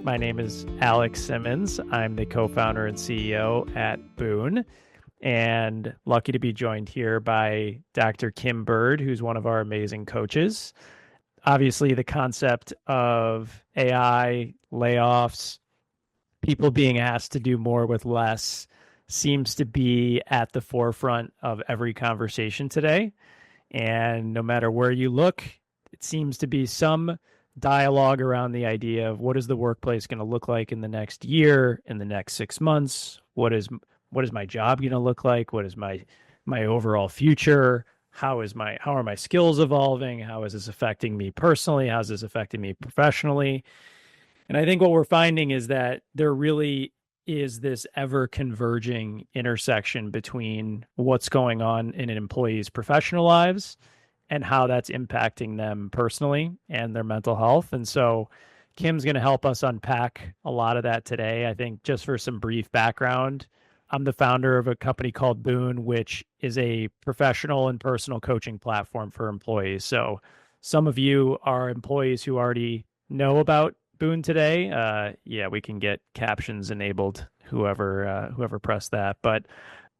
My name is Alex Simmons. I'm the co-founder and CEO at Boone, and lucky to be joined here by Dr. Kim Bird, who's one of our amazing coaches. Obviously, the concept of AI, layoffs, people being asked to do more with less seems to be at the forefront of every conversation today. And no matter where you look, it seems to be some dialogue around the idea of what is the workplace going to look like in the next year, in the next 6 months? What is my job going to look like? What is my overall future? How are my skills evolving? How is this affecting me personally? How is this affecting me professionally? And I think what we're finding is that there really is this ever converging intersection between what's going on in an employee's professional lives and how that's impacting them personally and their mental health. And so Kim's going to help us unpack a lot of that today. I think just for some brief background, I'm the founder of a company called Boone, which is a professional and personal coaching platform for employees. So some of you are employees who already know about Boone today. Yeah, we can get captions enabled, whoever pressed that. But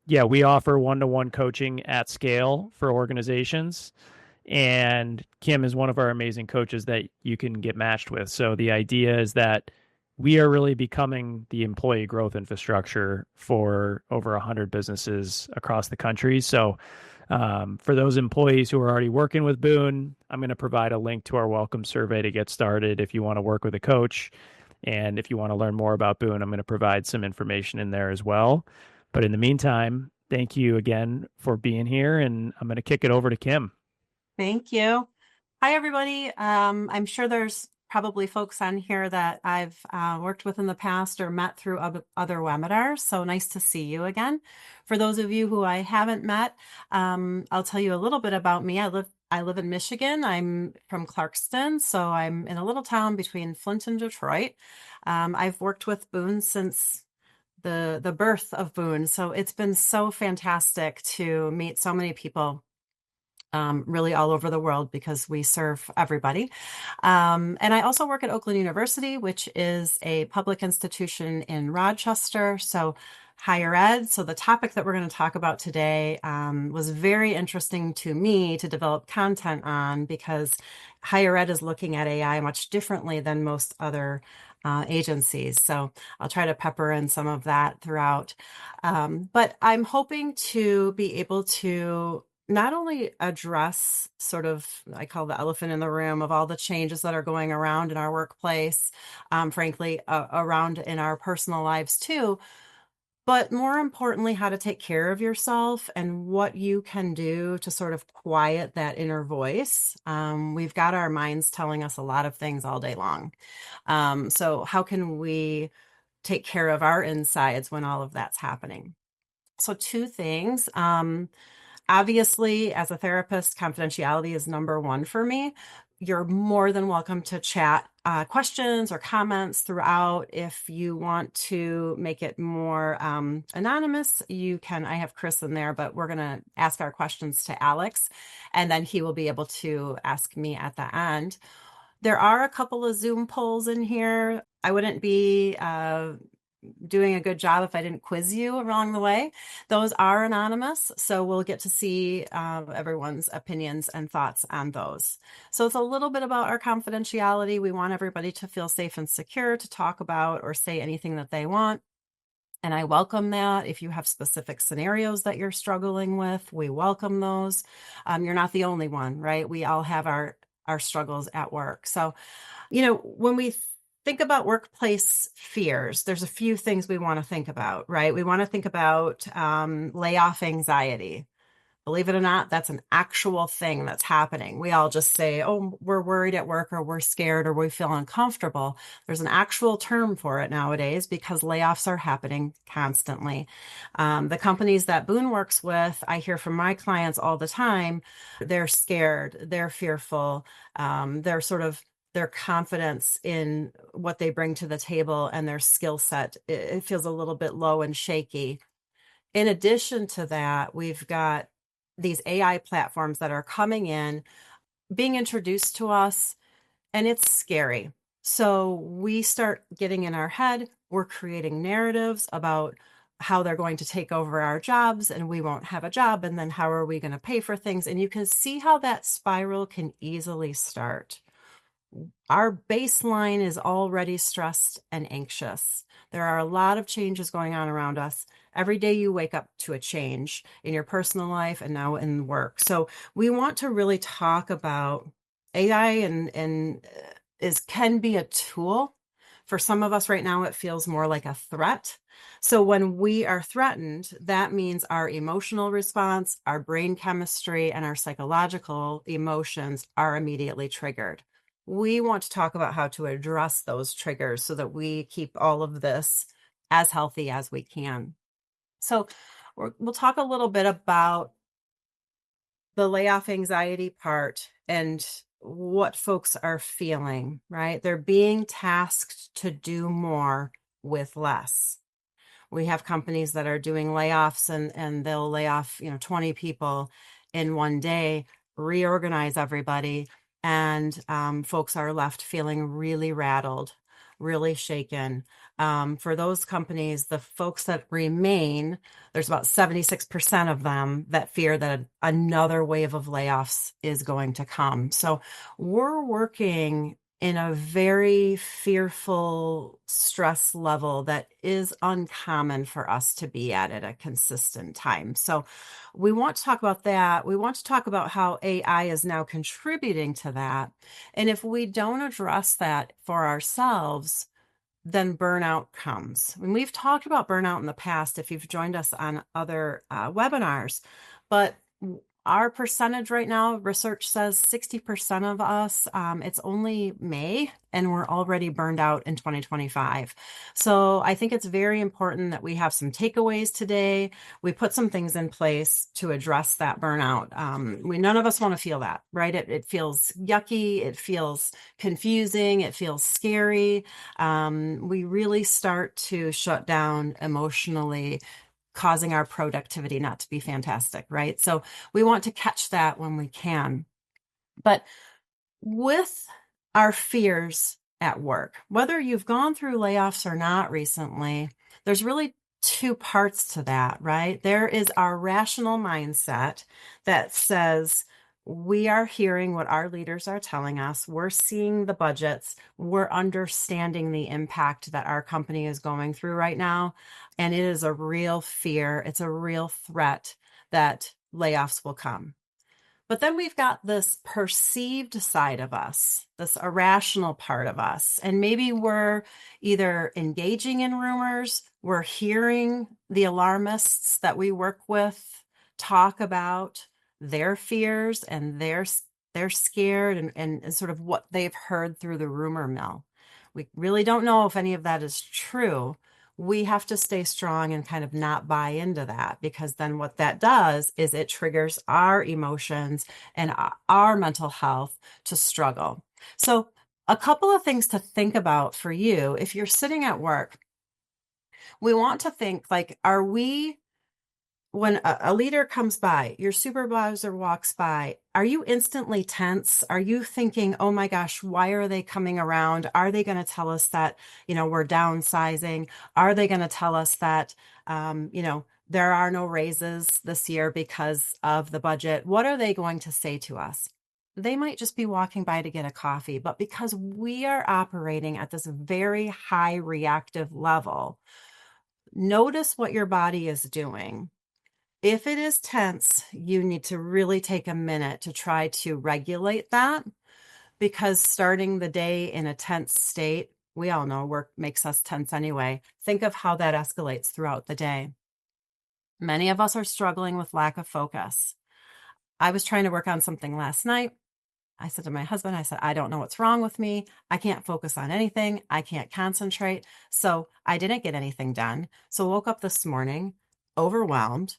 yeah, we offer one-to-one coaching at scale for organizations. And Kim is one of our amazing coaches that you can get matched with. So the idea is that we are really becoming the employee growth infrastructure for over 100 businesses across the country. So for those employees who are already working with Boone, I'm going to provide a link to our welcome survey to get started if you want to work with a coach. And if you want to learn more about Boone, I'm going to provide some information in there as well. But in the meantime, thank you again for being here. And I'm going to kick it over to Kim. Thank you. Hi, everybody. I'm sure there's probably folks on here that I've worked with in the past or met through other webinars. So nice to see you again. For those of you who I haven't met, I'll tell you a little bit about me. I live in Michigan. I'm from Clarkston, so I'm in a little town between Flint and Detroit. I've worked with Boone since the birth of Boone, so it's been so fantastic to meet so many people. Really all over the world because we serve everybody. And I also work at Oakland University, which is a public institution in Rochester. So higher ed. So the topic that we're going to talk about today was very interesting to me to develop content on because higher ed is looking at AI much differently than most other agencies. So I'll try to pepper in some of that throughout. But I'm hoping to be able to not only address sort of, I call the elephant in the room of all the changes that are going around in our workplace, frankly, around in our personal lives too, but more importantly, how to take care of yourself and what you can do to sort of quiet that inner voice. We've got our minds telling us a lot of things all day long. So how can we take care of our insides when all of that's happening? So two things. Obviously, as a therapist, confidentiality is number one for me. You're more than welcome to chat questions or comments throughout. If you want to make it more anonymous, you can. I have Chris in there, but we're going to ask our questions to Alex, and then he will be able to ask me at the end. There are a couple of Zoom polls in here. I wouldn't be doing a good job if I didn't quiz you along the way. Those are anonymous, so we'll get to see everyone's opinions and thoughts on those. So it's a little bit about our confidentiality. We want everybody to feel safe and secure to talk about or say anything that they want. And I welcome that. If you have specific scenarios that you're struggling with, we welcome those. You're not the only one, right? We all have our struggles at work. So, when we think about workplace fears, there's a few things we want to think about, right? We want to think about layoff anxiety. Believe it or not, that's an actual thing that's happening. We all just say, oh, we're worried at work or we're scared or we feel uncomfortable. There's an actual term for it nowadays because layoffs are happening constantly. The companies that Boone works with, I hear from my clients all the time, they're scared, they're fearful, their confidence in what they bring to the table and their skill set, it feels a little bit low and shaky. In addition to that, we've got these AI platforms that are coming in, being introduced to us, and it's scary. So we start getting in our head, we're creating narratives about how they're going to take over our jobs and we won't have a job. And then how are we going to pay for things? And you can see how that spiral can easily start. Our baseline is already stressed and anxious. There are a lot of changes going on around us. Every day you wake up to a change in your personal life and now in work. So we want to really talk about AI and is can be a tool. For some of us right now, it feels more like a threat. So when we are threatened, that means our emotional response, our brain chemistry, and our psychological emotions are immediately triggered. We want to talk about how to address those triggers so that we keep all of this as healthy as we can. So we'll talk a little bit about the layoff anxiety part and what folks are feeling, right? They're being tasked to do more with less. We have companies that are doing layoffs and they'll lay off 20 people in one day, reorganize everybody, and folks are left feeling really rattled, really shaken. For those companies, the folks that remain, there's about 76% of them that fear that another wave of layoffs is going to come. So we're working in a very fearful stress level that is uncommon for us to be at a consistent time. So we want to talk about that. We want to talk about how AI is now contributing to that. And if we don't address that for ourselves, then burnout comes. And we've talked about burnout in the past if you've joined us on other webinars, but our percentage right now, research says 60% of us, it's only May and we're already burned out in 2025. So I think it's very important that we have some takeaways today. We put some things in place to address that burnout. None of us want to feel that, right? It feels yucky. It feels confusing. It feels scary. We really start to shut down emotionally, causing our productivity not to be fantastic, right? So we want to catch that when we can. But with our fears at work, whether you've gone through layoffs or not recently, there's really two parts to that, right? There is our rational mindset that says, we are hearing what our leaders are telling us. We're seeing the budgets. We're understanding the impact that our company is going through right now. And it is a real fear. It's a real threat that layoffs will come. But then we've got this perceived side of us, this irrational part of us. And maybe we're either engaging in rumors, we're hearing the alarmists that we work with talk about their fears and they're scared and sort of what they've heard through the rumor mill. We really don't know if any of that is true. We have to stay strong and kind of not buy into that, because then what that does is it triggers our emotions and our mental health to struggle. So a couple of things to think about for you if you're sitting at work. We want to think like, are we, when a leader comes by, your supervisor walks by, are you instantly tense? Are you thinking, oh my gosh, why are they coming around? Are they going to tell us that, we're downsizing? Are they going to tell us that, there are no raises this year because of the budget? What are they going to say to us? They might just be walking by to get a coffee, but because we are operating at this very high reactive level, notice what your body is doing. If it is tense, you need to really take a minute to try to regulate that, because starting the day in a tense state, we all know work makes us tense anyway. Think of how that escalates throughout the day. Many of us are struggling with lack of focus. I was trying to work on something last night. I said to my husband, I don't know what's wrong with me. I can't focus on anything. I can't concentrate. So I didn't get anything done. So I woke up this morning overwhelmed.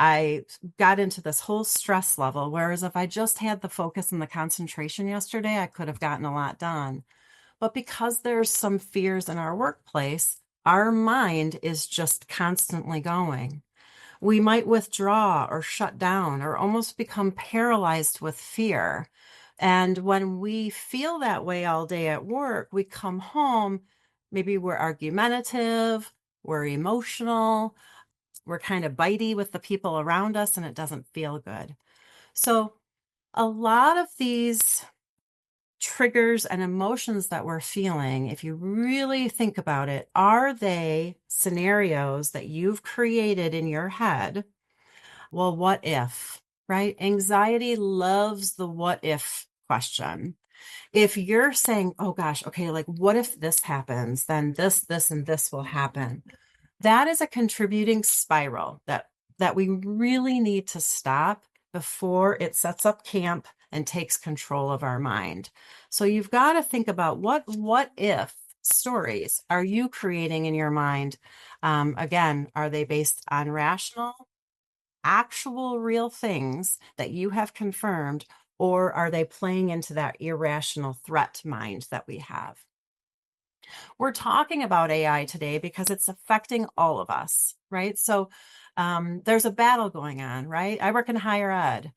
I got into this whole stress level, whereas if I just had the focus and the concentration yesterday, I could have gotten a lot done. But because there's some fears in our workplace, our mind is just constantly going. We might withdraw or shut down or almost become paralyzed with fear. And when we feel that way all day at work, we come home, maybe we're argumentative, we're emotional, we're kind of bitey with the people around us, and it doesn't feel good. So, a lot of these triggers and emotions that we're feeling, if you really think about it, are they scenarios that you've created in your head? Well, what if, right? Anxiety loves the what if question. If you're saying, oh gosh, okay, like what if this happens, then this, and this will happen. That is a contributing spiral that we really need to stop before it sets up camp and takes control of our mind. So you've got to think about what if stories are you creating in your mind? Again, are they based on rational, actual, real things that you have confirmed, or are they playing into that irrational threat mind that we have? We're talking about AI today because it's affecting all of us, right? So there's a battle going on, right? I work in higher ed.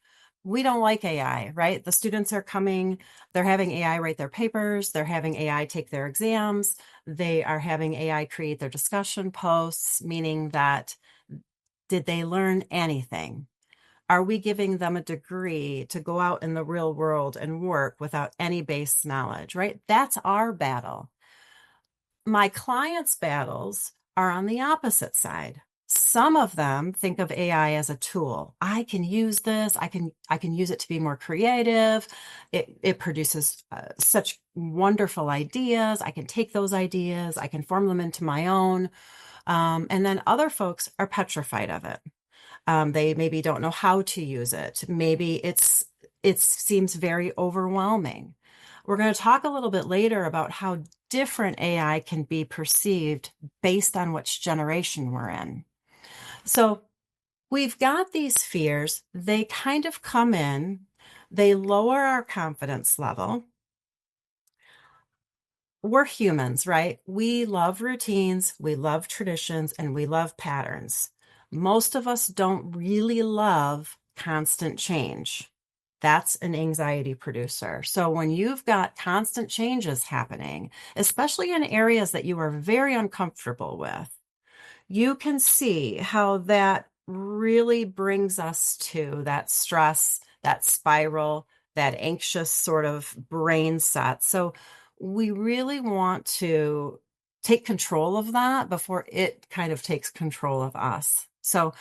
We don't like AI, right? The students are coming, they're having AI write their papers, they're having AI take their exams, they are having AI create their discussion posts, meaning that did they learn anything? Are we giving them a degree to go out in the real world and work without any base knowledge, right? That's our battle. My clients' battles are on the opposite side. Some of them think of AI as a tool. I can use this. I can use it to be more creative. It produces such wonderful ideas. I can take those ideas. I can form them into my own. And then other folks are petrified of it. They maybe don't know how to use it. Maybe it seems very overwhelming. We're going to talk a little bit later about how different AI can be perceived based on which generation we're in. So we've got these fears. They kind of come in, they lower our confidence level. We're humans, right? We love routines, we love traditions, and we love patterns. Most of us don't really love constant change. That's an anxiety producer. So when you've got constant changes happening, especially in areas that you are very uncomfortable with, you can see how that really brings us to that stress, that spiral, that anxious sort of brain set. So we really want to take control of that before it kind of takes control of us. So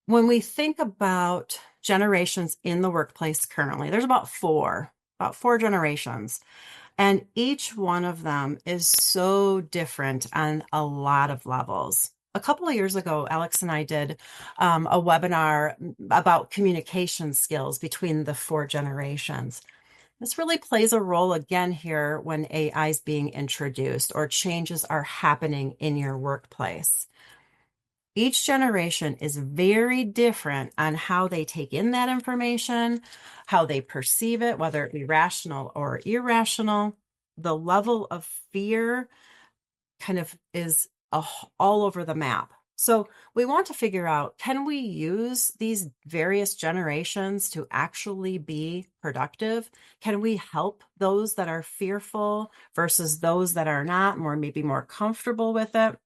when we think about generations in the workplace currently, there's about four generations. And each one of them is so different on a lot of levels. A couple of years ago, Alex and I did a webinar about communication skills between the four generations. This really plays a role again here when AI is being introduced or changes are happening in your workplace. Each generation is very different on how they take in that information, how they perceive it, whether it be rational or irrational. The level of fear kind of is all over the map. So we want to figure out, can we use these various generations to actually be productive? Can we help those that are fearful versus those that are not, maybe more comfortable with it?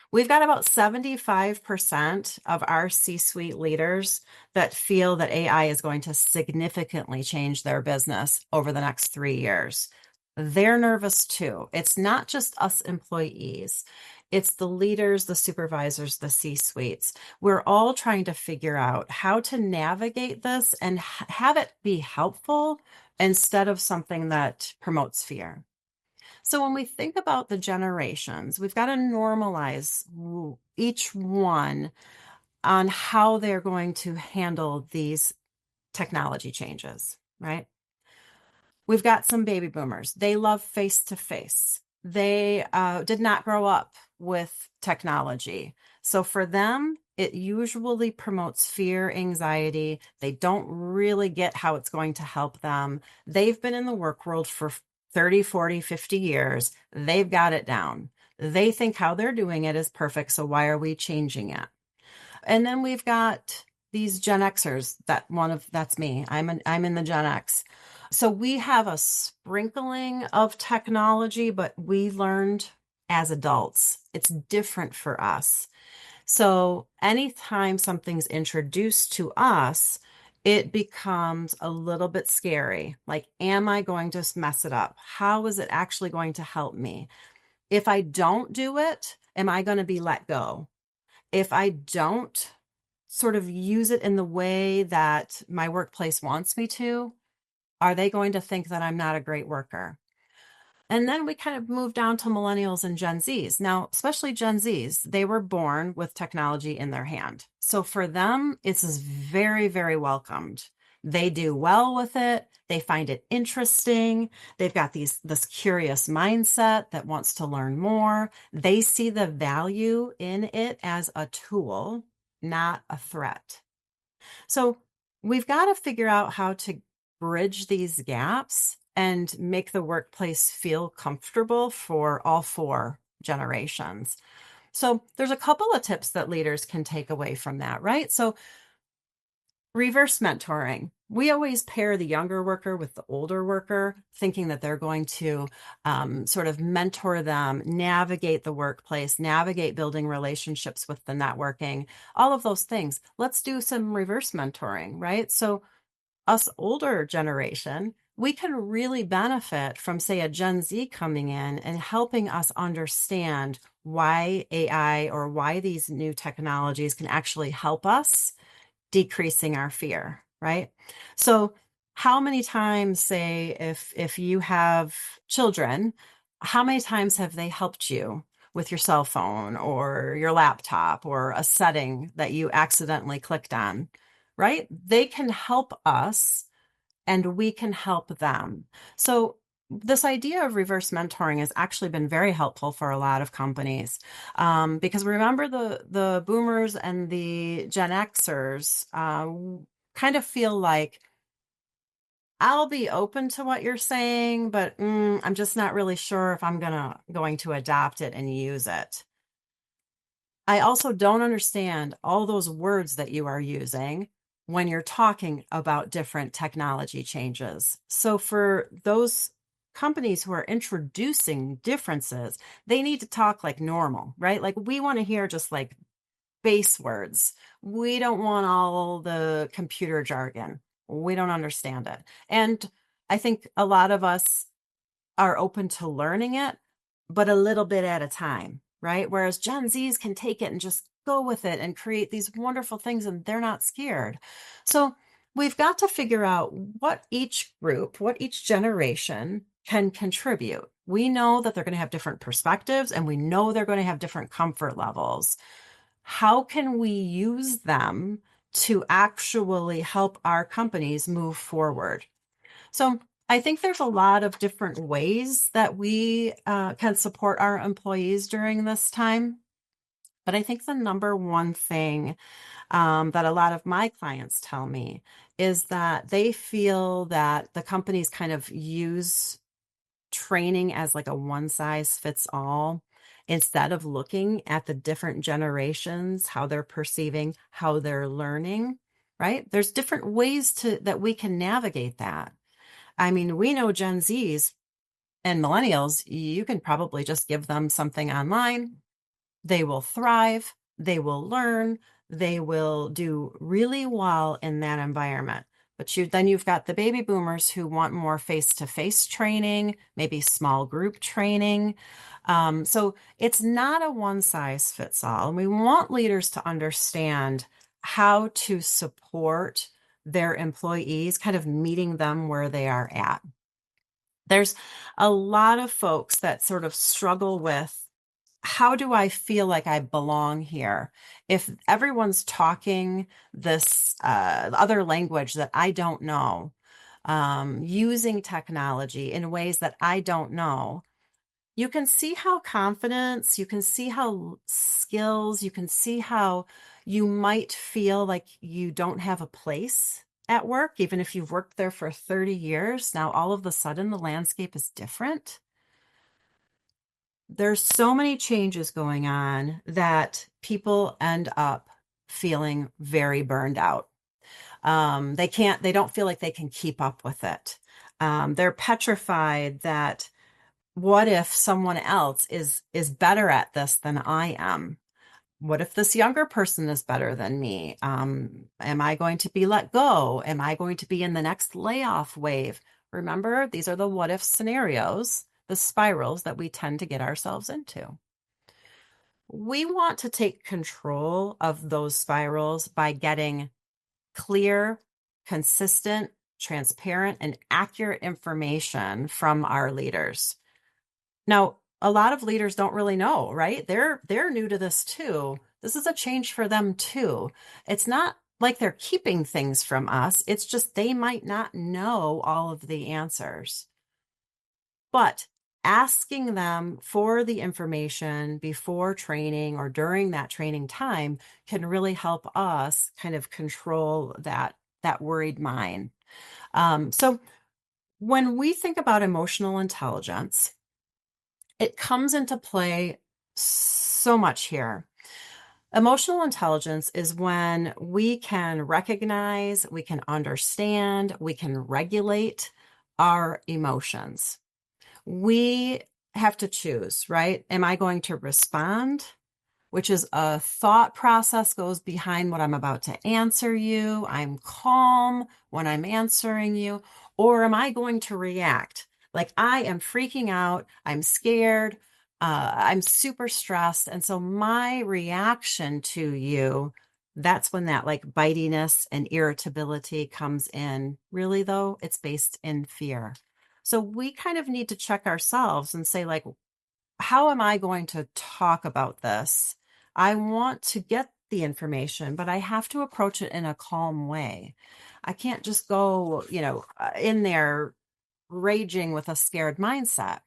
We've got about 75% of our C-suite leaders that feel that AI is going to significantly change their business over the next 3 years. They're nervous too. It's not just us employees. It's the leaders, the supervisors, the C-suites. We're all trying to figure out how to navigate this and have it be helpful instead of something that promotes fear. So when we think about the generations, we've got to normalize each one on how they're going to handle these technology changes, right? We've got some baby boomers. They love face to face. They did not grow up with technology. So for them, it usually promotes fear, anxiety. They don't really get how it's going to help them. They've been in the work world for 30, 40, 50 years. They've got it down. They think how they're doing it is perfect. So why are we changing it? And then we've got these Gen Xers, that's me. I'm in the Gen X. So we have a sprinkling of technology, but we learned as adults. It's different for us. So anytime something's introduced to us, it becomes a little bit scary. Like, am I going to mess it up? How is it actually going to help me? If I don't do it, am I going to be let go? If I don't sort of use it in the way that my workplace wants me to, are they going to think that I'm not a great worker? And then we kind of moved down to millennials and Gen Zs. Now, especially Gen Zs, they were born with technology in their hand. So for them, it's very, very welcomed. They do well with it. They find it interesting. They've got this curious mindset that wants to learn more. They see the value in it as a tool, not a threat. So we've got to figure out how to bridge these gaps and make the workplace feel comfortable for all four generations. So there's a couple of tips that leaders can take away from that, right? So reverse mentoring. We always pair the younger worker with the older worker, thinking that they're going to sort of mentor them, navigate the workplace, navigate building relationships with the networking, all of those things. Let's do some reverse mentoring, right? So us older generation, we can really benefit from, say, a Gen Z coming in and helping us understand why AI or why these new technologies can actually help us decreasing our fear, right? So how many times, say, if you have children, how many times have they helped you with your cell phone or your laptop or a setting that you accidentally clicked on, right? They can help us and we can help them. So this idea of reverse mentoring has actually been very helpful for a lot of companies, because remember the boomers and the Gen Xers kind of feel like, I'll be open to what you're saying, but I'm just not really sure if I'm going to adopt it and use it. I also don't understand all those words that you are using when you're talking about different technology changes. So for those companies who are introducing differences, they need to talk like normal, right? Like, we want to hear just like base words. We don't want all the computer jargon. We don't understand it. And I think a lot of us are open to learning it, but a little bit at a time, right? Whereas Gen Zs can take it and just go with it and create these wonderful things and they're not scared. So we've got to figure out what each group, what each generation can contribute. We know that they're going to have different perspectives and we know they're going to have different comfort levels. How can we use them to actually help our companies move forward? So I think there's a lot of different ways that we can support our employees during this time. But I think the number one thing that a lot of my clients tell me is that they feel that the companies kind of use training as like a one size fits all, instead of looking at the different generations, how they're perceiving, how they're learning, right? There's different ways that we can navigate that. I mean, we know Gen Zs and millennials, you can probably just give them something online. They will thrive, they will learn, they will do really well in that environment. But then you've got the baby boomers who want more face-to-face training, maybe small group training. So it's not a one size fits all. And we want leaders to understand how to support their employees, kind of meeting them where they are at. There's a lot of folks that sort of struggle with, how do I feel like I belong here if everyone's talking this other language that I don't know, using technology in ways that I don't know? You can see how confidence, you can see how skills, you can see how you might feel like you don't have a place at work, even if you've worked there for 30 years. Now, all of a sudden, the landscape is different. There's so many changes going on that people end up feeling very burned out. They don't feel like they can keep up with it. They're petrified that what if someone else is better at this than I am? What if this younger person is better than me? Am I going to be let go? Am I going to be in the next layoff wave? Remember, these are the what if scenarios, the spirals that we tend to get ourselves into. We want to take control of those spirals by getting clear, consistent, transparent, and accurate information from our leaders. Now, a lot of leaders don't really know, right? They're new to this too. This is a change for them too. It's not like they're keeping things from us. It's just they might not know all of the answers. But asking them for the information before training or during that training time can really help us kind of control that worried mind. So when we think about emotional intelligence, it comes into play so much here. Emotional intelligence is when we can recognize, we can understand, we can regulate our emotions. We have to choose, right? Am I going to respond, which is a thought process goes behind what I'm about to answer you? I'm calm when I'm answering you. Or am I going to react? Like I am freaking out, I'm scared, I'm super stressed. And so my reaction to you, that's when that like bitiness and irritability comes in. Really, though, it's based in fear. So we kind of need to check ourselves and say, like, how am I going to talk about this? I want to get the information, but I have to approach it in a calm way. I can't just go, in there raging with a scared mindset.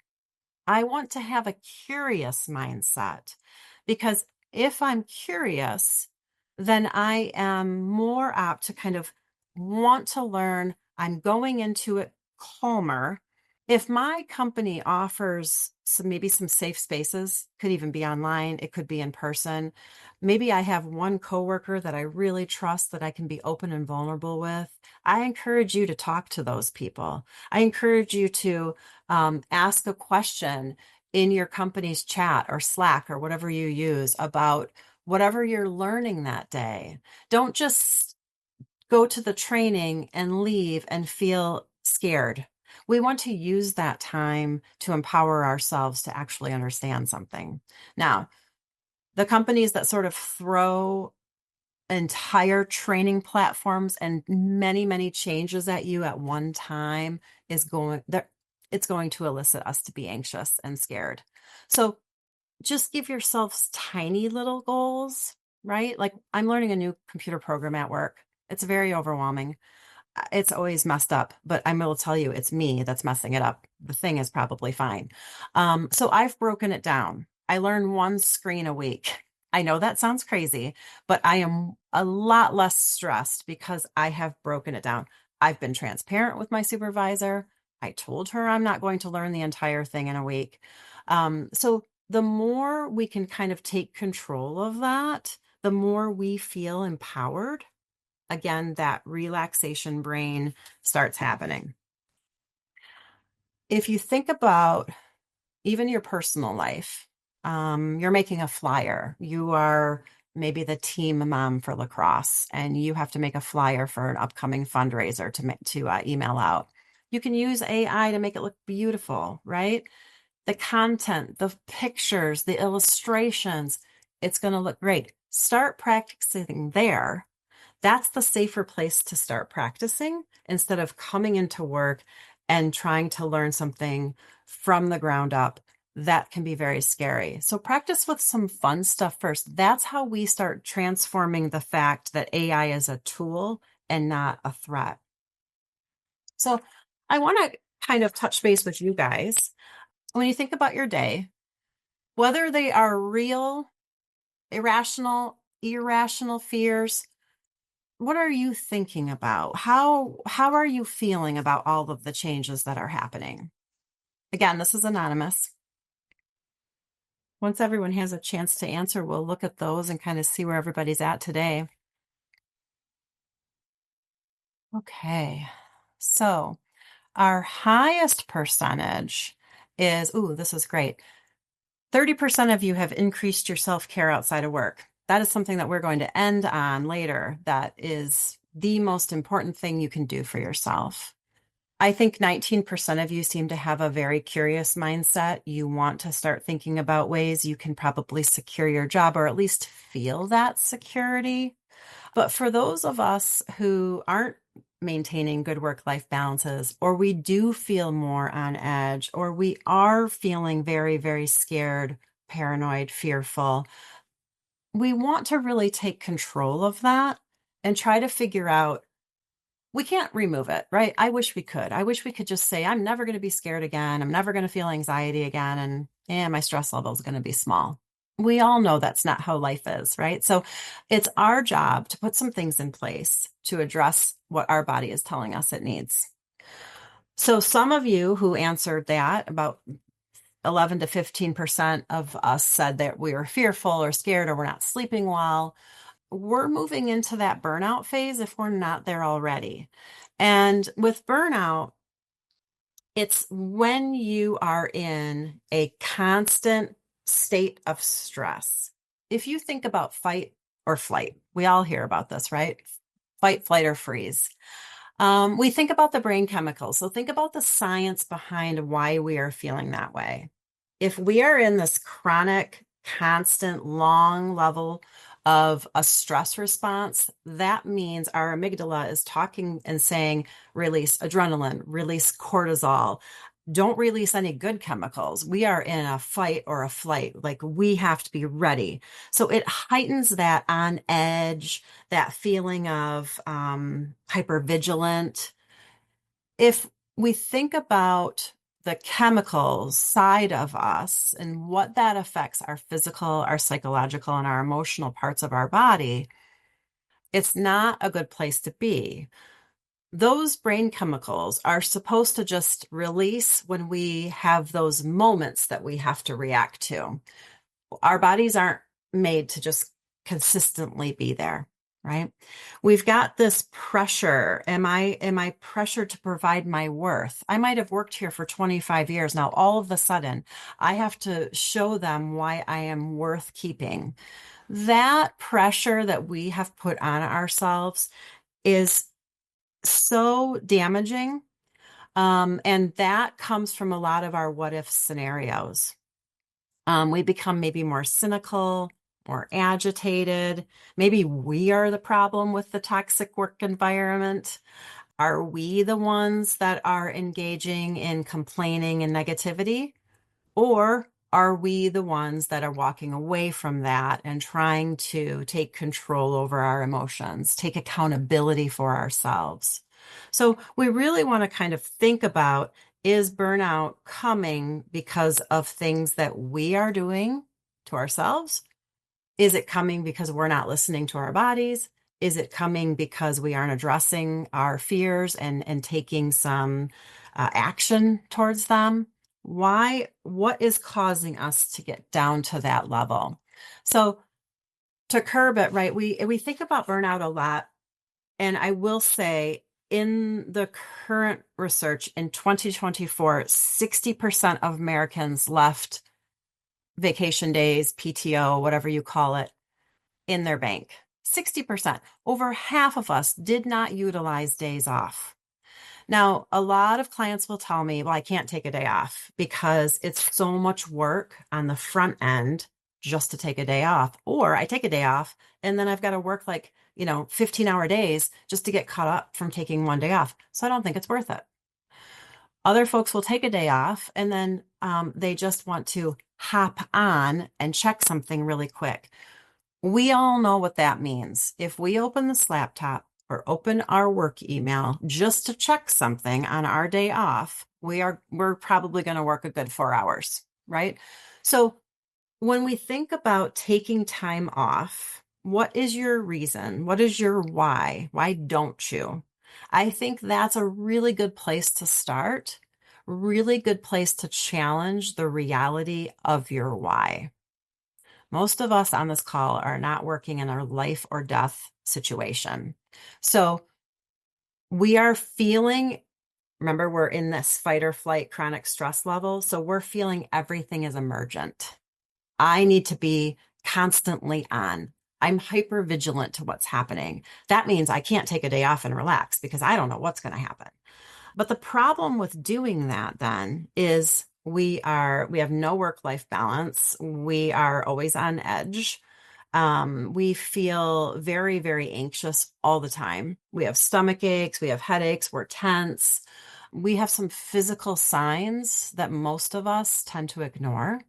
I want to have a curious mindset because if I'm curious, then I am more apt to kind of want to learn. I'm going into it calmer. If my company offers maybe some safe spaces, could even be online, it could be in person. Maybe I have one coworker that I really trust that I can be open and vulnerable with. I encourage you to talk to those people. I encourage you to ask a question in your company's chat or Slack or whatever you use about whatever you're learning that day. Don't just go to the training and leave and feel scared. We want to use that time to empower ourselves to actually understand something. Now, the companies that sort of throw entire training platforms and many, many changes at you at one time it's going to elicit us to be anxious and scared. So just give yourselves tiny little goals, right? Like I'm learning a new computer program at work. It's very overwhelming. It's always messed up, but I'm going to tell you it's me that's messing it up. The thing is probably fine. So I've broken it down. I learn one screen a week. I know that sounds crazy, but I am a lot less stressed because I have broken it down. I've been transparent with my supervisor. I told her I'm not going to learn the entire thing in a week. So the more we can kind of take control of that, the more we feel empowered. Again, that relaxation brain starts happening. If you think about even your personal life, you're making a flyer. You are maybe the team mom for lacrosse, and you have to make a flyer for an upcoming fundraiser to email out. You can use AI to make it look beautiful, right? The content, the pictures, the illustrations, it's going to look great. Start practicing there. That's the safer place to start practicing instead of coming into work and trying to learn something from the ground up. That can be very scary. So practice with some fun stuff first. That's how we start transforming the fact that AI is a tool and not a threat. So I want to kind of touch base with you guys. When you think about your day, whether they are real, irrational fears, what are you thinking about? How are you feeling about all of the changes that are happening? Again, this is anonymous. Once everyone has a chance to answer, we'll look at those and kind of see where everybody's at today. Okay, so our highest percentage is, ooh, this is great. 30% of you have increased your self-care outside of work. That is something that we're going to end on later. That is the most important thing you can do for yourself. I think 19% of you seem to have a very curious mindset. You want to start thinking about ways you can probably secure your job or at least feel that security. But for those of us who aren't maintaining good work-life balances, or we do feel more on edge, or we are feeling very, very scared, paranoid, fearful, we want to really take control of that and try to figure out, we can't remove it, right? I wish we could. I wish we could just say, I'm never going to be scared again. I'm never going to feel anxiety again. And my stress level is going to be small. We all know that's not how life is, right? So it's our job to put some things in place to address what our body is telling us it needs. So some of you who answered that, about 11 to 15% of us said that we were fearful or scared or we're not sleeping well. We're moving into that burnout phase if we're not there already. And with burnout, it's when you are in a constant state of stress. If you think about fight or flight, we all hear about this, right? Fight, flight, or freeze. We think about the brain chemicals. So think about the science behind why we are feeling that way. If we are in this chronic, constant, long level of a stress response, that means our amygdala is talking and saying, release adrenaline, release cortisol. Don't release any good chemicals. We are in a fight or a flight. Like we have to be ready. So it heightens that on edge, that feeling of hypervigilant. If we think about the chemicals side of us and what that affects our physical, our psychological, and our emotional parts of our body, it's not a good place to be. Those brain chemicals are supposed to just release when we have those moments that we have to react to. Our bodies aren't made to just consistently be there, right? We've got this pressure. Am I pressured to provide my worth? I might have worked here for 25 years. Now, all of a sudden, I have to show them why I am worth keeping. That pressure that we have put on ourselves is so damaging. And that comes from a lot of our what if scenarios. We become maybe more cynical, more agitated. Maybe we are the problem with the toxic work environment. Are we the ones that are engaging in complaining and negativity? Or are we the ones that are walking away from that and trying to take control over our emotions, take accountability for ourselves? So we really want to kind of think about, is burnout coming because of things that we are doing to ourselves? Is it coming because we're not listening to our bodies? Is it coming because we aren't addressing our fears and taking some action towards them? Why? What is causing us to get down to that level? So to curb it, right? We think about burnout a lot, and I will say in the current research in 2024, 60% of Americans left vacation days, PTO, whatever you call it, in their bank. 60%. Over half of us did not utilize days off. Now, a lot of clients will tell me, well, I can't take a day off because it's so much work on the front end just to take a day off. Or I take a day off and then I've got to work 15-hour days just to get caught up from taking one day off. So I don't think it's worth it. Other folks will take a day off and then they just want to hop on and check something really quick. We all know what that means. If we open this laptop or open our work email just to check something on our day off, we're probably going to work a good 4 hours, right? So when we think about taking time off, what is your reason? What is your why? Why don't you? I think that's a really good place to start, really good place to challenge the reality of your why. Most of us on this call are not working in a life or death situation. So we are feeling, remember, we're in this fight or flight chronic stress level. So we're feeling everything is emergent. I need to be constantly on. I'm hyper vigilant to what's happening. That means I can't take a day off and relax because I don't know what's going to happen. But the problem with doing that then is we have no work-life balance. We are always on edge. We feel very, very anxious all the time. We have stomach aches, we have headaches, we're tense. We have some physical signs that most of us tend to ignore.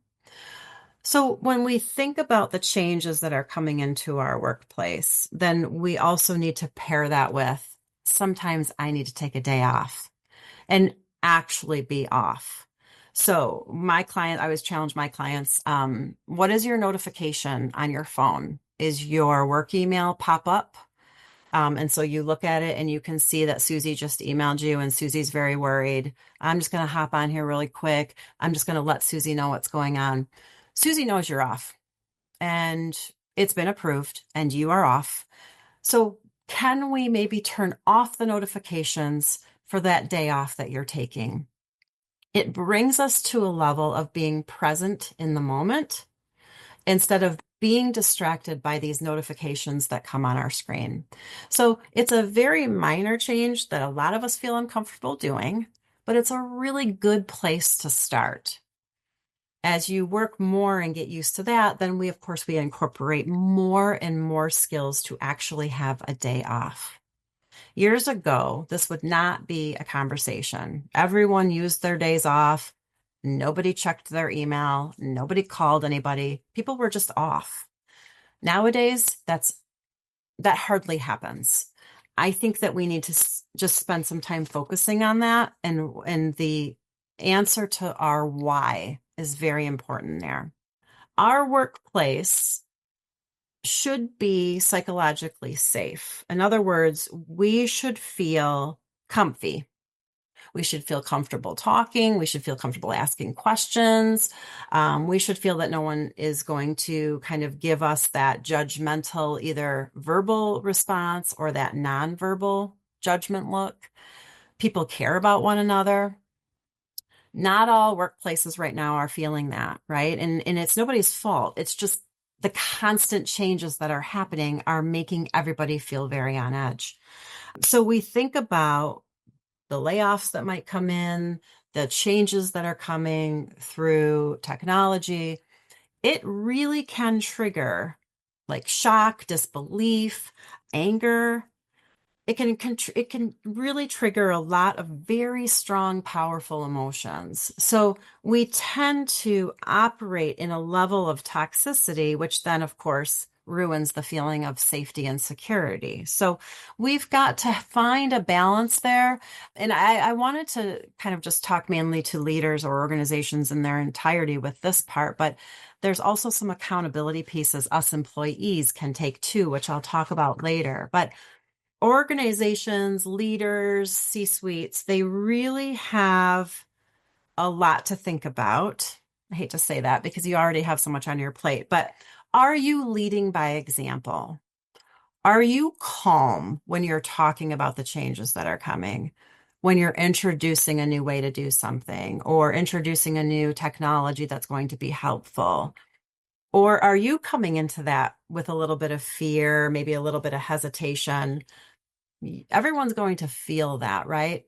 So when we think about the changes that are coming into our workplace, then we also need to pair that with sometimes I need to take a day off and actually be off. So I always challenge my clients, what is your notification on your phone? Is your work email pop up? And so you look at it and you can see that Susie just emailed you and Susie's very worried. I'm just going to hop on here really quick. I'm just going to let Susie know what's going on. Susie knows you're off and it's been approved and you are off. So can we maybe turn off the notifications for that day off that you're taking? It brings us to a level of being present in the moment instead of being distracted by these notifications that come on our screen. So it's a very minor change that a lot of us feel uncomfortable doing, but it's a really good place to start. As you work more and get used to that, then we incorporate more and more skills to actually have a day off. Years ago, this would not be a conversation. Everyone used their days off. Nobody checked their email. Nobody called anybody. People were just off. Nowadays, that hardly happens. I think that we need to just spend some time focusing on that, and the answer to our why is very important there. Our workplace should be psychologically safe. In other words, we should feel comfy. We should feel comfortable talking. We should feel comfortable asking questions. We should feel that no one is going to kind of give us that judgmental, either verbal response or that nonverbal judgment look. People care about one another. Not all workplaces right now are feeling that, right? And it's nobody's fault. It's just the constant changes that are happening are making everybody feel very on edge. So we think about the layoffs that might come in, the changes that are coming through technology. It really can trigger like shock, disbelief, anger. It can really trigger a lot of very strong, powerful emotions. So we tend to operate in a level of toxicity, which then, of course, ruins the feeling of safety and security. So we've got to find a balance there. And I wanted to kind of just talk mainly to leaders or organizations in their entirety with this part, but there's also some accountability pieces us employees can take too, which I'll talk about later. But organizations, leaders, C-suites, they really have a lot to think about. I hate to say that because you already have so much on your plate, but are you leading by example? Are you calm when you're talking about the changes that are coming? When you're introducing a new way to do something or introducing a new technology that's going to be helpful? Or are you coming into that with a little bit of fear, maybe a little bit of hesitation? Everyone's going to feel that, right?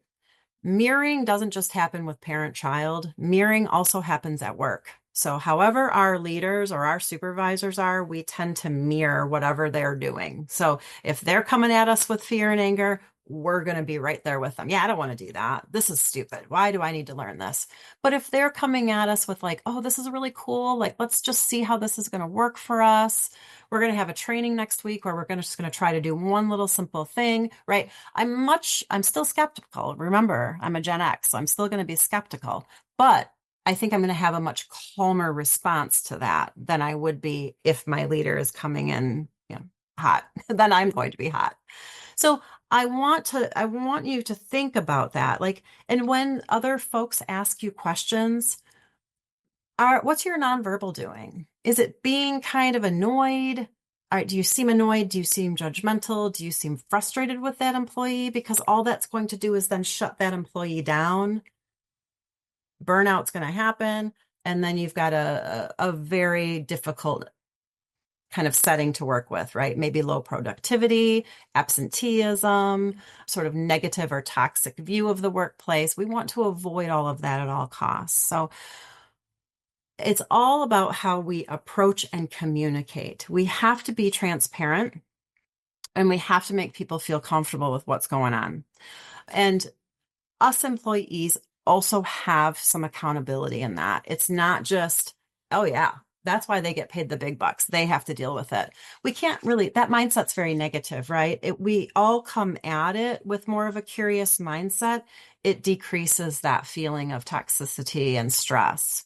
Mirroring doesn't just happen with parent-child. Mirroring also happens at work. So however our leaders or our supervisors are, we tend to mirror whatever they're doing. So if they're coming at us with fear and anger, we're going to be right there with them. Yeah, I don't want to do that. This is stupid. Why do I need to learn this? But if they're coming at us with like, oh, this is really cool. Like, let's just see how this is going to work for us. We're going to have a training next week where we're just going to try to do one little simple thing, right? I'm still skeptical. Remember, I'm a Gen X, so I'm still going to be skeptical, but I think I'm going to have a much calmer response to that than I would be if my leader is coming in, hot. Then I'm going to be hot. So I want you to think about that. Like, and when other folks ask you questions, What's your nonverbal doing? Is it being kind of annoyed? Do you seem annoyed? Do you seem judgmental? Do you seem frustrated with that employee? Because all that's going to do is then shut that employee down. Burnout's going to happen. And then you've got a very difficult kind of setting to work with, right? Maybe low productivity, absenteeism, sort of negative or toxic view of the workplace. We want to avoid all of that at all costs. So it's all about how we approach and communicate. We have to be transparent and we have to make people feel comfortable with what's going on. And us employees also have some accountability in that. It's not just, oh, yeah, that's why they get paid the big bucks. They have to deal with it. We can't really, that mindset's very negative, right? We all come at it with more of a curious mindset. It decreases that feeling of toxicity and stress.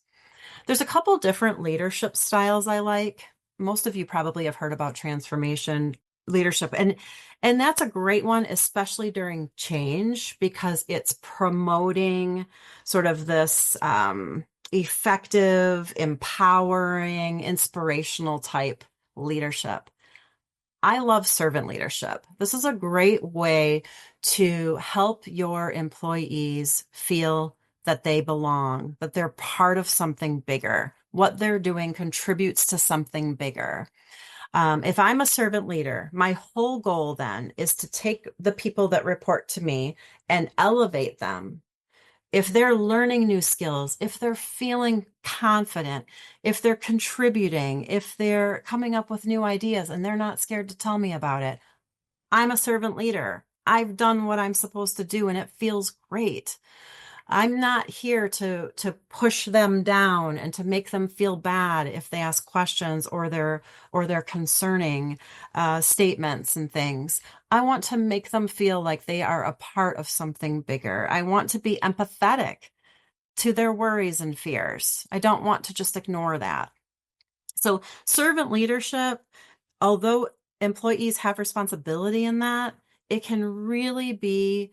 There's a couple different leadership styles I like. Most of you probably have heard about transformation leadership, and that's a great one, especially during change, because it's promoting sort of this effective, empowering, inspirational type leadership. I love servant leadership. This is a great way to help your employees feel that they belong, that they're part of something bigger. What they're doing contributes to something bigger. If I'm a servant leader, my whole goal then is to take the people that report to me and elevate them. If they're learning new skills, if they're feeling confident, if they're contributing, if they're coming up with new ideas and they're not scared to tell me about it, I'm a servant leader. I've done what I'm supposed to do and it feels great. I'm not here to push them down and to make them feel bad if they ask questions or they're concerning statements and things. I want to make them feel like they are a part of something bigger. I want to be empathetic to their worries and fears. I don't want to just ignore that. So servant leadership, although employees have responsibility in that, it can really be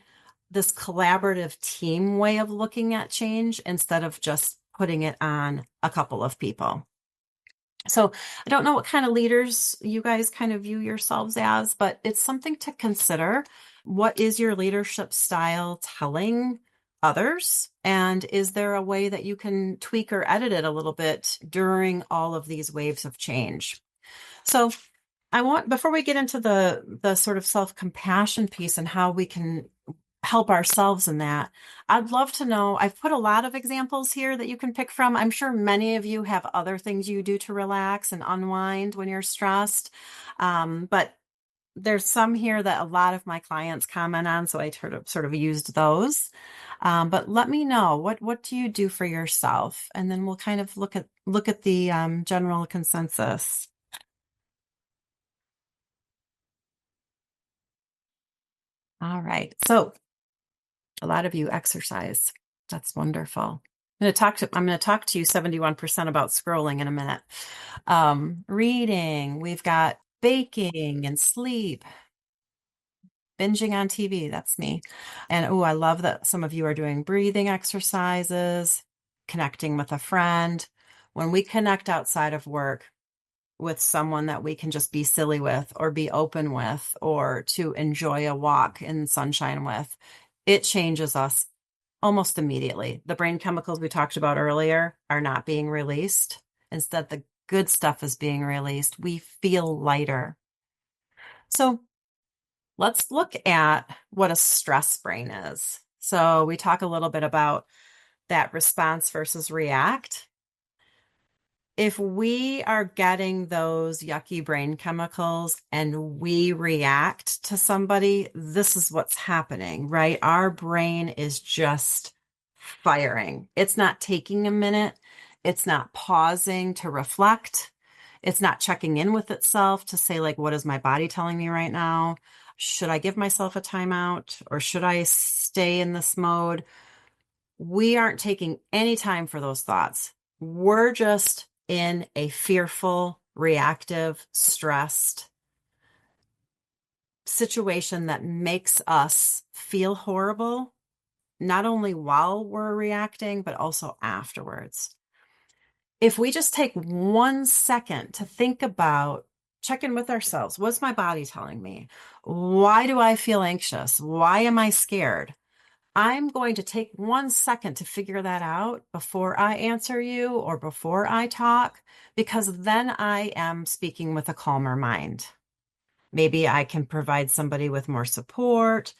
this collaborative team way of looking at change instead of just putting it on a couple of people. So I don't know what kind of leaders you guys kind of view yourselves as, but it's something to consider. What is your leadership style telling others? And is there a way that you can tweak or edit it a little bit during all of these waves of change? So before we get into the sort of self-compassion piece and how we can help ourselves in that, I'd love to know. I've put a lot of examples here that you can pick from. I'm sure many of you have other things you do to relax and unwind when you're stressed. But there's some here that a lot of my clients comment on, so I sort of used those. But let me know, what do you do for yourself, and then we'll kind of look at the general consensus. All right. So a lot of you exercise. That's wonderful. I'm going to talk to you 71% about scrolling in a minute. Reading, we've got baking and sleep, binging on TV. That's me. And I love that some of you are doing breathing exercises, connecting with a friend. When we connect outside of work with someone that we can just be silly with or be open with or to enjoy a walk in sunshine with, it changes us almost immediately. The brain chemicals we talked about earlier are not being released. Instead, the good stuff is being released. We feel lighter. So let's look at what a stress brain is. So we talk a little bit about that response versus react. If we are getting those yucky brain chemicals and we react to somebody, this is what's happening, right? Our brain is just firing. It's not taking a minute. It's not pausing to reflect. It's not checking in with itself to say, like, what is my body telling me right now? Should I give myself a timeout or should I stay in this mode? We aren't taking any time for those thoughts. We're just in a fearful, reactive, stressed situation that makes us feel horrible, not only while we're reacting, but also afterwards. If we just take 1 second to think about, check in with ourselves. What's my body telling me? Why do I feel anxious? Why am I scared? I'm going to take 1 second to figure that out before I answer you or before I talk, because then I am speaking with a calmer mind. Maybe I can provide somebody with more support.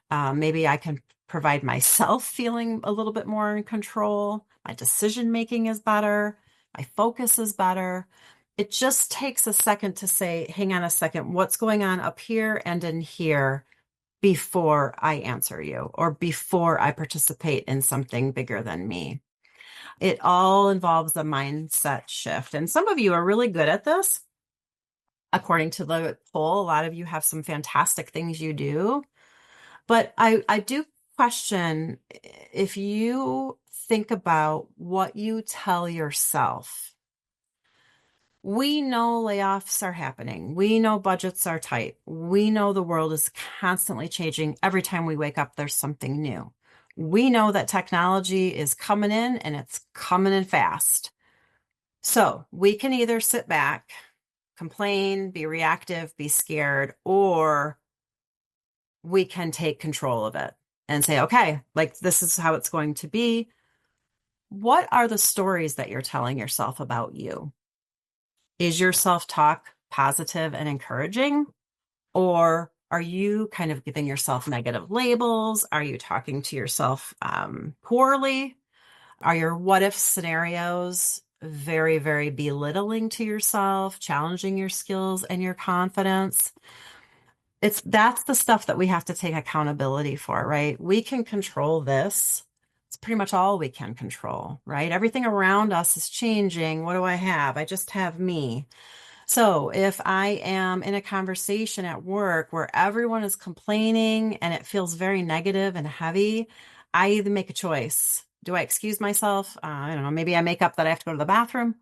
Maybe I can provide myself feeling a little bit more in control. My decision making is better. My focus is better. It just takes a second to say, hang on a second, what's going on up here and in here before I answer you or before I participate in something bigger than me. It all involves a mindset shift. And some of you are really good at this. According to the poll, a lot of you have some fantastic things you do. But I do question if you think about what you tell yourself. We know layoffs are happening. We know budgets are tight. We know the world is constantly changing. Every time we wake up, there's something new. We know that technology is coming in and it's coming in fast. So we can either sit back, complain, be reactive, be scared, or we can take control of it and say, okay, like this is how it's going to be. What are the stories that you're telling yourself about you? Is your self-talk positive and encouraging? Or are you kind of giving yourself negative labels? Are you talking to yourself poorly? Are your what if scenarios very, very belittling to yourself, challenging your skills and your confidence? That's the stuff that we have to take accountability for, right? We can control this. It's pretty much all we can control, right? Everything around us is changing. What do I have? I just have me. So if I am in a conversation at work where everyone is complaining and it feels very negative and heavy, I either make a choice. Do I excuse myself? I don't know, maybe I make up that I have to go to the bathroom,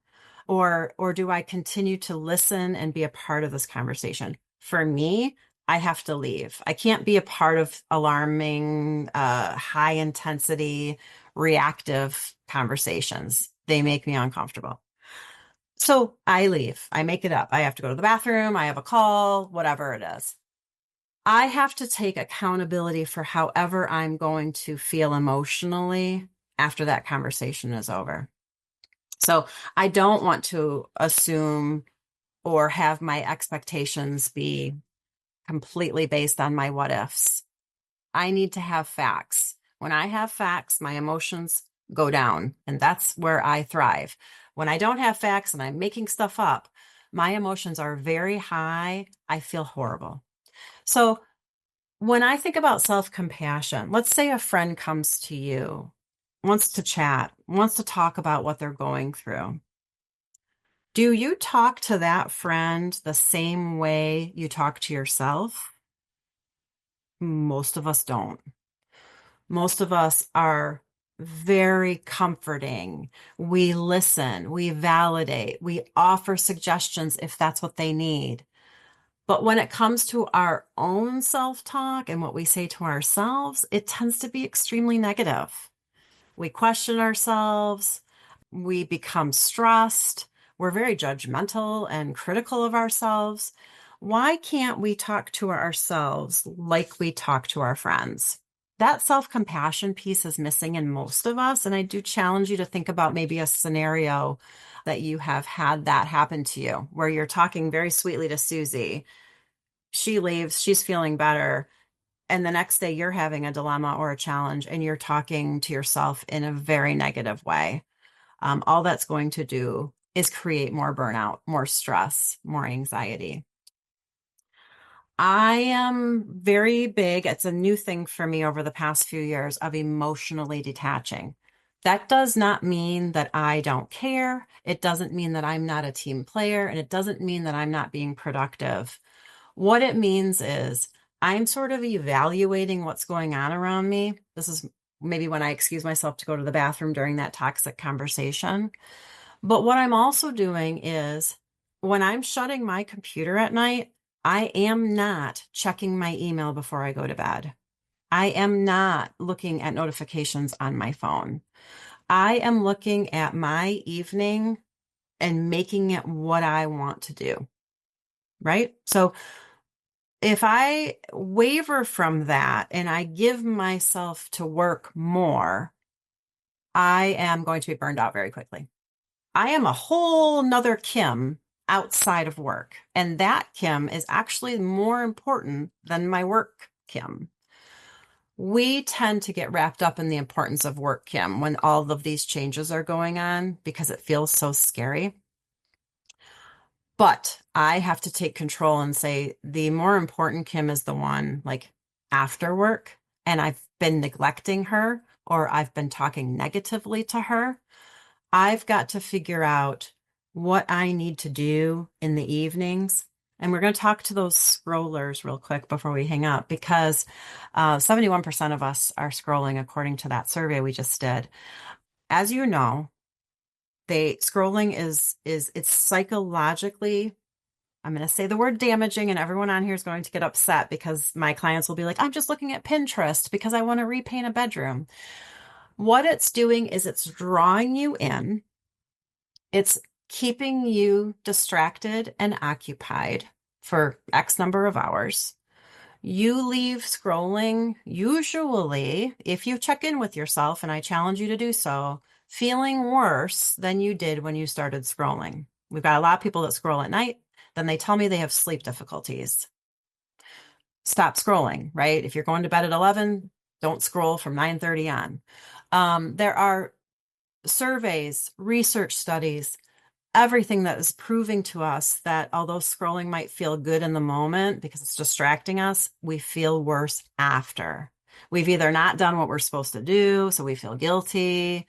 or do I continue to listen and be a part of this conversation? For me, I have to leave. I can't be a part of alarming, high intensity, reactive conversations. They make me uncomfortable. So I leave. I make it up. I have to go to the bathroom. I have a call, whatever it is. I have to take accountability for however I'm going to feel emotionally after that conversation is over. So I don't want to assume or have my expectations be completely based on my what ifs. I need to have facts. When I have facts, my emotions go down, and that's where I thrive. When I don't have facts and I'm making stuff up, my emotions are very high. I feel horrible. So when I think about self-compassion, let's say a friend comes to you, wants to chat, wants to talk about what they're going through. Do you talk to that friend the same way you talk to yourself? Most of us don't. Most of us are very comforting. We listen, we validate, we offer suggestions if that's what they need. But when it comes to our own self-talk and what we say to ourselves, it tends to be extremely negative. We question ourselves, we become stressed, we're very judgmental and critical of ourselves. Why can't we talk to ourselves like we talk to our friends? That self-compassion piece is missing in most of us. And I do challenge you to think about maybe a scenario that you have had that happen to you, where you're talking very sweetly to Susie. She leaves, she's feeling better. And the next day you're having a dilemma or a challenge and you're talking to yourself in a very negative way. All that's going to do is create more burnout, more stress, more anxiety. I am very big, it's a new thing for me over the past few years, of emotionally detaching. That does not mean that I don't care. It doesn't mean that I'm not a team player, and it doesn't mean that I'm not being productive. What it means is I'm sort of evaluating what's going on around me. This is maybe when I excuse myself to go to the bathroom during that toxic conversation. But what I'm also doing is when I'm shutting my computer at night, I am not checking my email before I go to bed. I am not looking at notifications on my phone. I am looking at my evening and making it what I want to do, right? So if I waver from that and I give myself to work more, I am going to be burned out very quickly. I am a whole nother Kim outside of work. And that Kim is actually more important than my work Kim. We tend to get wrapped up in the importance of work Kim when all of these changes are going on because it feels so scary. But I have to take control and say the more important Kim is the one like after work, and I've been neglecting her or I've been talking negatively to her. I've got to figure out what I need to do in the evenings. And we're going to talk to those scrollers real quick before we hang up because 71% of us are scrolling according to that survey we just did. As you know, scrolling is it's psychologically, I'm going to say the word damaging, and everyone on here is going to get upset because my clients will be like, I'm just looking at Pinterest because I want to repaint a bedroom. What it's doing is it's drawing you in, it's keeping you distracted and occupied for X number of hours. You leave scrolling, usually, if you check in with yourself, and I challenge you to do so, feeling worse than you did when you started scrolling. We've got a lot of people that scroll at night, then they tell me they have sleep difficulties. Stop scrolling, right? If you're going to bed at 11, don't scroll from 9:30 on. There are surveys, research studies, everything that is proving to us that although scrolling might feel good in the moment because it's distracting us, we feel worse after. We've either not done what we're supposed to do, so we feel guilty.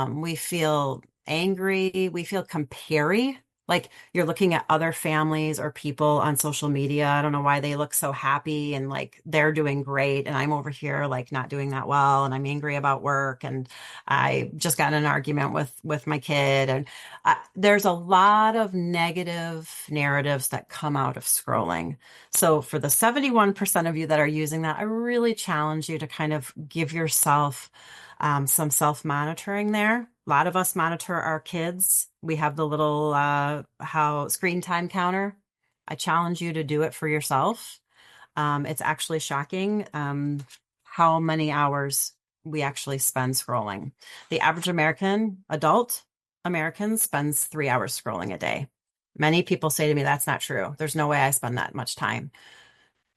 We feel angry. We feel compare. Like you're looking at other families or people on social media. I don't know why they look so happy and like they're doing great. And I'm over here like not doing that well. And I'm angry about work. And I just got in an argument with my kid. And there's a lot of negative narratives that come out of scrolling. So for the 71% of you that are using that, I really challenge you to kind of give yourself some self-monitoring there. A lot of us monitor our kids. We have the little how screen time counter. I challenge you to do it for yourself. It's actually shocking how many hours we actually spend scrolling. The average adult American spends 3 hours scrolling a day. Many people say to me, that's not true. There's no way I spend that much time.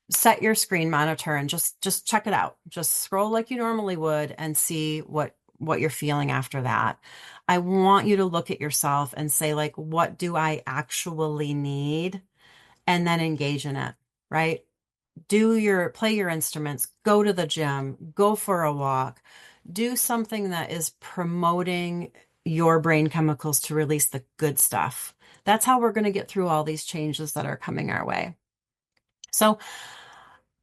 Set your screen monitor and just check it out. Just scroll like you normally would and see what you're feeling after that. I want you to look at yourself and say, like, what do I actually need? And then engage in it, right? Play your instruments, go to the gym, go for a walk, do something that is promoting your brain chemicals to release the good stuff. That's how we're going to get through all these changes that are coming our way. So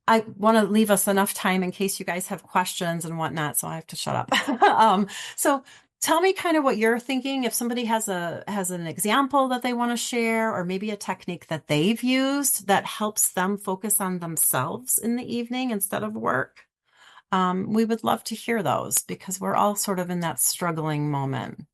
I want to leave us enough time in case you guys have questions and whatnot. So I have to shut up. So tell me kind of what you're thinking. If somebody has an example that they want to share, or maybe a technique that they've used that helps them focus on themselves in the evening instead of work, we would love to hear those because we're all sort of in that struggling moment.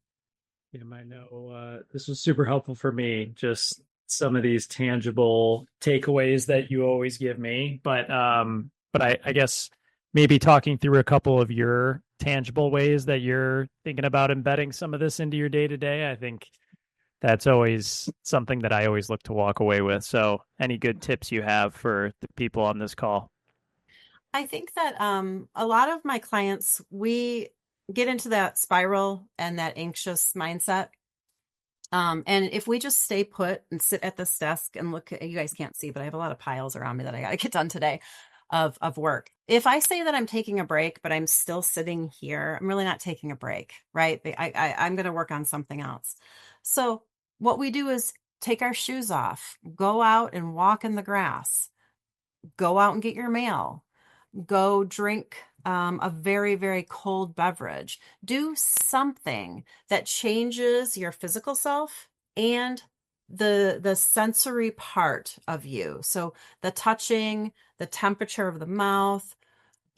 I know this was super helpful for me. Just some of these tangible takeaways that you always give me, but I guess maybe talking through a couple of your tangible ways that you're thinking about embedding some of this into your day to day. I think that's always something that I always look to walk away with. So, any good tips you have for the people on this call? I think that a lot of my clients, we get into that spiral and that anxious mindset. And if we just stay put and sit at this desk and look at, you guys can't see, but I have a lot of piles around me that I got to get done today of work. If I say that I'm taking a break, but I'm still sitting here, I'm really not taking a break, right? I'm going to work on something else. So what we do is take our shoes off, go out and walk in the grass, go out and get your mail, go drink a very, very cold beverage. Do something that changes your physical self and the sensory part of you. So the touching, the temperature of the mouth,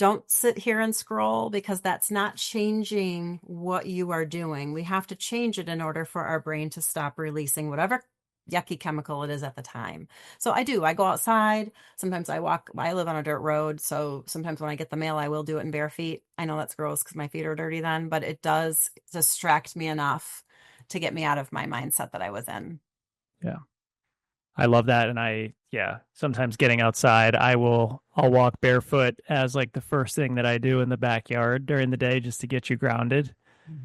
don't sit here and scroll because that's not changing what you are doing. We have to change it in order for our brain to stop releasing whatever yucky chemical it is at the time. So I go outside. Sometimes I walk, I live on a dirt road. So sometimes when I get the mail, I will do it in bare feet. I know that's gross because my feet are dirty then, but it does distract me enough to get me out of my mindset that I was in. Yeah. I love that. And sometimes getting outside, I'll walk barefoot as like the first thing that I do in the backyard during the day just to get you grounded.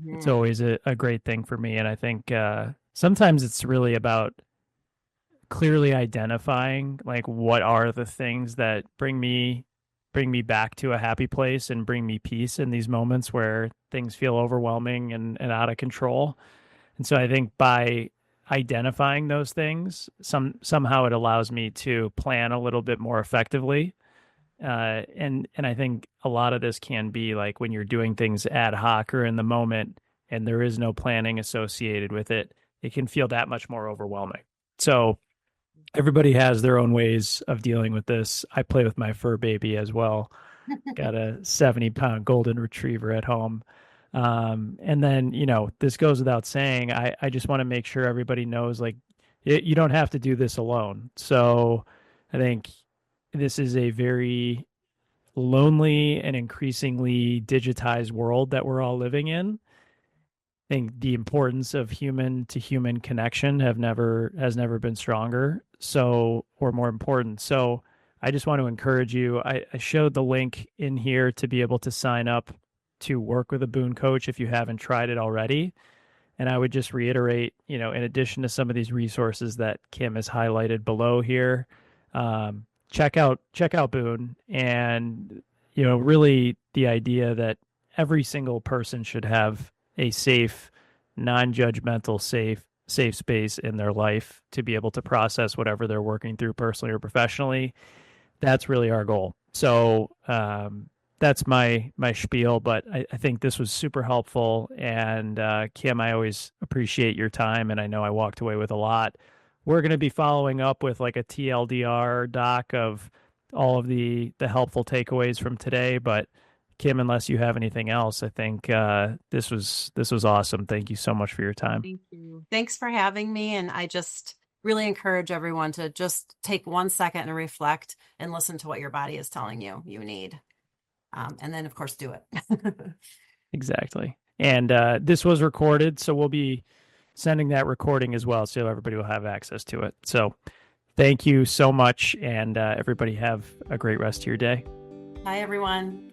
It's Mhm. always a great thing for me. And I think sometimes it's really about clearly identifying like what are the things that bring me back to a happy place and bring me peace in these moments where things feel overwhelming and out of control. And so I think by identifying those things, somehow it allows me to plan a little bit more effectively. And I think a lot of this can be like when you're doing things ad hoc or in the moment, and there is no planning associated with it, it can feel that much more overwhelming. So everybody has their own ways of dealing with this. I play with my fur baby as well. Got a 70-pound golden retriever at home. And then, this goes without saying, I just want to make sure everybody knows like you don't have to do this alone. So I think this is a very lonely and increasingly digitized world that we're all living in. I think the importance of human to human connection has never been stronger, so or more important. So I just want to encourage you. I showed the link in here to be able to sign up to work with a Boone coach if you haven't tried it already. And I would just reiterate, in addition to some of these resources that Kim has highlighted below here, check out Boone, and really the idea that every single person should have a safe, non-judgmental, safe space in their life to be able to process whatever they're working through personally or professionally. That's really our goal. So that's my spiel, but I think this was super helpful. And Kim, I always appreciate your time, and I know I walked away with a lot. We're going to be following up with like a TLDR doc of all of the helpful takeaways from today. But Kim, unless you have anything else, I think this was awesome. Thank you so much for your time. Thank you. Thanks for having me. And I just really encourage everyone to just take 1 second and reflect and listen to what your body is telling you need. And then, of course, do it. Exactly. And this was recorded, so we'll be sending that recording as well, so everybody will have access to it. So thank you so much, and everybody have a great rest of your day. Bye, everyone.